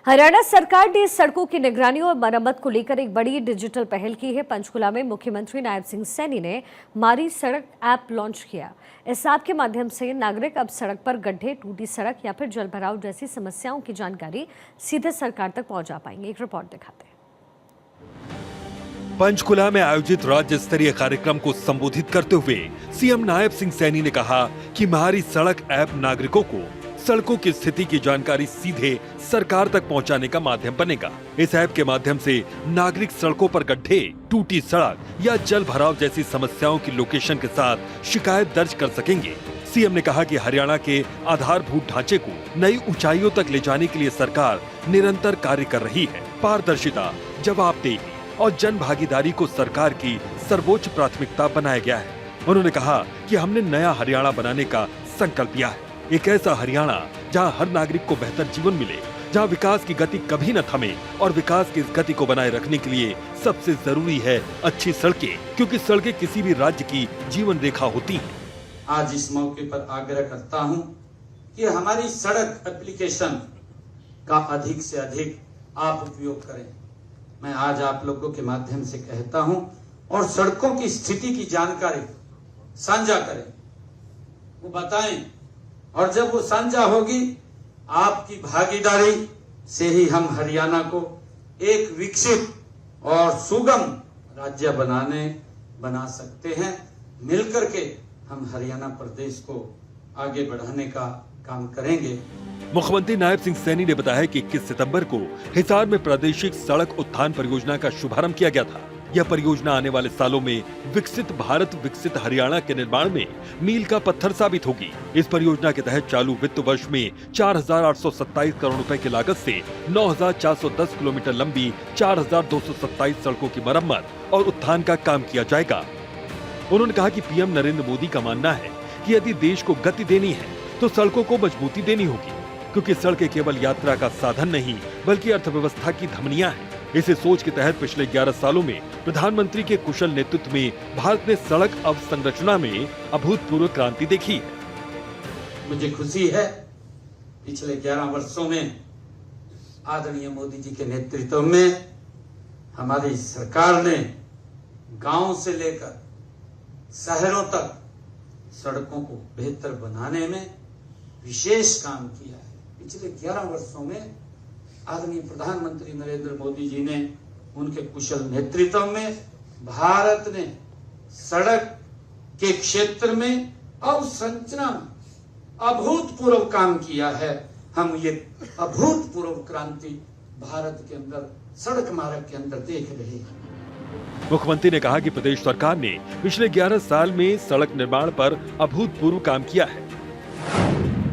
हरियाणा सरकार ने सड़कों की निगरानी और मरम्मत को लेकर एक बड़ी डिजिटल पहल की है। पंचकुला में मुख्यमंत्री नायब सिंह सैनी ने मारी सड़क ऐप लॉन्च किया। इस ऐप के माध्यम से नागरिक अब सड़क पर गड्ढे, टूटी सड़क या फिर जलभराव जैसी समस्याओं की जानकारी सीधे सरकार तक पहुंचा पाएंगे। एक रिपोर्ट दिखाते हैं। पंचकुला में आयोजित राज्य स्तरीय कार्यक्रम को संबोधित करते हुए सीएम नायब सिंह सैनी ने कहा कि हमारी सड़क ऐप नागरिकों को सड़कों की स्थिति की जानकारी सीधे सरकार तक पहुंचाने का माध्यम बनेगा। इस ऐप के माध्यम से नागरिक सड़कों पर गड्ढे, टूटी सड़क या जल भराव जैसी समस्याओं की लोकेशन के साथ शिकायत दर्ज कर सकेंगे। सीएम ने कहा कि हरियाणा के आधारभूत ढांचे को नई ऊंचाइयों तक ले जाने के लिए सरकार निरंतर कार्य कर रही है। पारदर्शिता, जवाबदेही और जन भागीदारी को सरकार की सर्वोच्च प्राथमिकता बनाया गया है। उन्होंने कहा कि हमने नया हरियाणा बनाने का संकल्प लिया है, एक ऐसा हरियाणा जहां हर नागरिक को बेहतर जीवन मिले, जहां विकास की गति कभी न थमे और विकास की इस गति को बनाए रखने के लिए सबसे जरूरी है अच्छी सड़कें, क्योंकि सड़कें किसी भी राज्य की जीवन रेखा होती हैं। आज इस मौके पर आग्रह करता हूं कि हमारी सड़क एप्लीकेशन का अधिक से अधिक आप उपयोग करें। मैं आज आप लोगों के माध्यम से कहता हूं और सड़कों की स्थिति की जानकारी साझा करें, वो बताएं, और जब वो साझा होगी आपकी भागीदारी से ही हम हरियाणा को एक विकसित और सुगम राज्य बना सकते हैं। मिलकर के हम हरियाणा प्रदेश को आगे बढ़ाने का काम करेंगे। मुख्यमंत्री नायब सिंह सैनी ने बताया कि 21 सितंबर को हिसार में प्रादेशिक सड़क उत्थान परियोजना का शुभारंभ किया गया था। यह परियोजना आने वाले सालों में विकसित भारत, विकसित हरियाणा के निर्माण में मील का पत्थर साबित होगी। इस परियोजना के तहत चालू वित्त वर्ष में 4,827 करोड़ रुपए की लागत से 9,410 किलोमीटर लंबी 4,227 सड़कों की मरम्मत और उत्थान का काम किया जाएगा। उन्होंने कहा कि पीएम नरेंद्र मोदी का मानना है कि यदि देश को गति देनी है तो सड़कों को मजबूती देनी होगी, क्योंकि सड़कें केवल यात्रा का साधन नहीं बल्कि अर्थव्यवस्था की धमनियां हैं। इसी सोच के तहत पिछले 11 सालों में प्रधानमंत्री के कुशल नेतृत्व में भारत ने सड़क अवसंरचना में अभूतपूर्व क्रांति देखी है। मुझे खुशी है पिछले 11 वर्षों में आदरणीय मोदी जी के नेतृत्व में हमारी सरकार ने गांव से लेकर शहरों तक सड़कों को बेहतर बनाने में विशेष काम किया है। पिछले 11 वर्षों में आदरणीय प्रधानमंत्री नरेंद्र मोदी जी ने उनके कुशल नेतृत्व में भारत ने सड़क के क्षेत्र में अवसंरचना अभूतपूर्व काम किया है। हम ये अभूतपूर्व क्रांति भारत के अंदर सड़क मार्ग के अंदर देख रहे हैं। मुख्यमंत्री ने कहा कि प्रदेश सरकार ने पिछले 11 साल में सड़क निर्माण पर अभूतपूर्व काम किया है।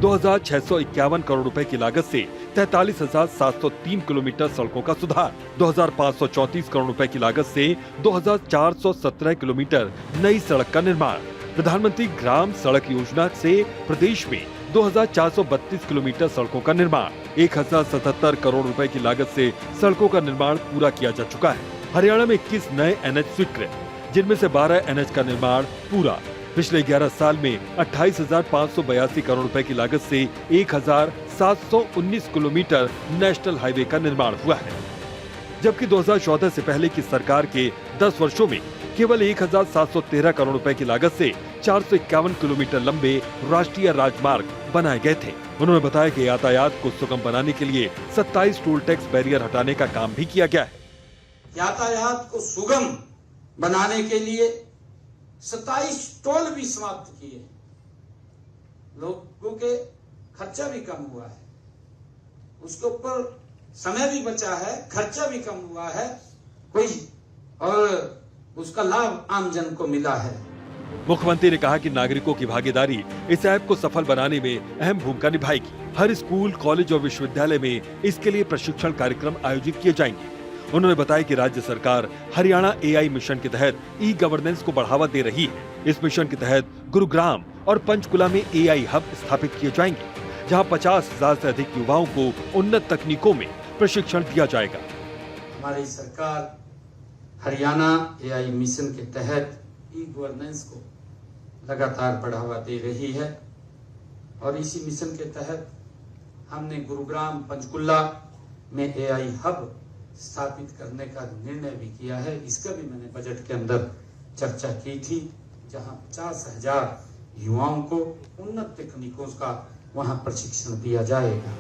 2,651 करोड़ रुपए की लागत से 43,703 किलोमीटर सड़कों का सुधार, 2,534 करोड़ रुपए की लागत से 2,417 किलोमीटर नई सड़क का निर्माण, प्रधानमंत्री ग्राम सड़क योजना से प्रदेश में 2,432 किलोमीटर सड़कों का निर्माण, 1,077 करोड़ रुपए की लागत से सड़कों का निर्माण पूरा किया जा चुका है। हरियाणा में 21 नए एनएच स्वीकृत, जिनमें से 12 एनएच का निर्माण पूरा। पिछले 11 साल में 28,582 करोड़ रुपए की लागत से 1,719 किलोमीटर नेशनल हाईवे का निर्माण हुआ है, जबकि 2014 से पहले की सरकार के 10 वर्षों में केवल 1,713 करोड़ रुपए की लागत से 451 किलोमीटर लंबे राष्ट्रीय राजमार्ग बनाए गए थे। उन्होंने बताया कि यातायात को सुगम बनाने के लिए 27 टोल टैक्स बैरियर हटाने का काम भी किया गया है। यातायात को सुगम बनाने के लिए 27 टोल भी समाप्त किए। लोगों के खर्चा भी कम हुआ है, उसके ऊपर समय भी बचा है, खर्चा भी कम हुआ है, और उसका लाभ आम जन को मिला है। मुख्यमंत्री ने कहा कि नागरिकों की भागीदारी इस ऐप को सफल बनाने में अहम भूमिका निभाएगी। हर स्कूल, कॉलेज और विश्वविद्यालय में इसके लिए प्रशिक्षण कार्यक्रम आयोजित किए जाएंगे। उन्होंने बताया कि राज्य सरकार हरियाणा एआई मिशन के तहत ई गवर्नेंस को बढ़ावा दे रही है। इस मिशन के तहत गुरुग्राम और पंचकुला में एआई हब स्थापित किए जाएंगे, जहां 50,000 से अधिक युवाओं को उन्नत तकनीकों में प्रशिक्षण दिया जाएगा। हमारी सरकार हरियाणा एआई मिशन के तहत ई गवर्नेंस को लगातार बढ़ावा दे रही है, और इसी मिशन के तहत हमने गुरुग्राम, पंचकुला में AI हब स्थापित करने का निर्णय भी किया है। इसका भी मैंने बजट के अंदर चर्चा की थी, जहां 50,000 युवाओं को उन्नत तकनीकों का वहां प्रशिक्षण दिया जाएगा।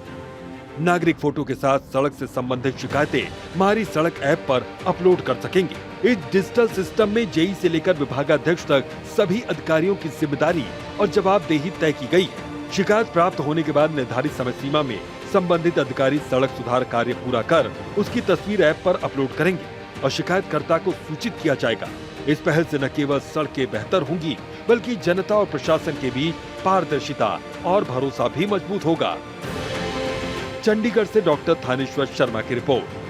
नागरिक फोटो के साथ सड़क से संबंधित शिकायतें हमारी सड़क ऐप पर अपलोड कर सकेंगे। इस डिजिटल सिस्टम में जेई से लेकर विभागाध्यक्ष तक सभी अधिकारियों की जिम्मेदारी और जवाबदेही तय की गई है। शिकायत प्राप्त होने के बाद निर्धारित समय सीमा में संबंधित अधिकारी सड़क सुधार कार्य पूरा कर उसकी तस्वीर ऐप पर अपलोड करेंगे और शिकायतकर्ता को सूचित किया जाएगा। इस पहल से न केवल सड़कें बेहतर होंगी, बल्कि जनता और प्रशासन के बीच पारदर्शिता और भरोसा भी मजबूत होगा। चंडीगढ़ से डॉक्टर थानेश्वर शर्मा की रिपोर्ट।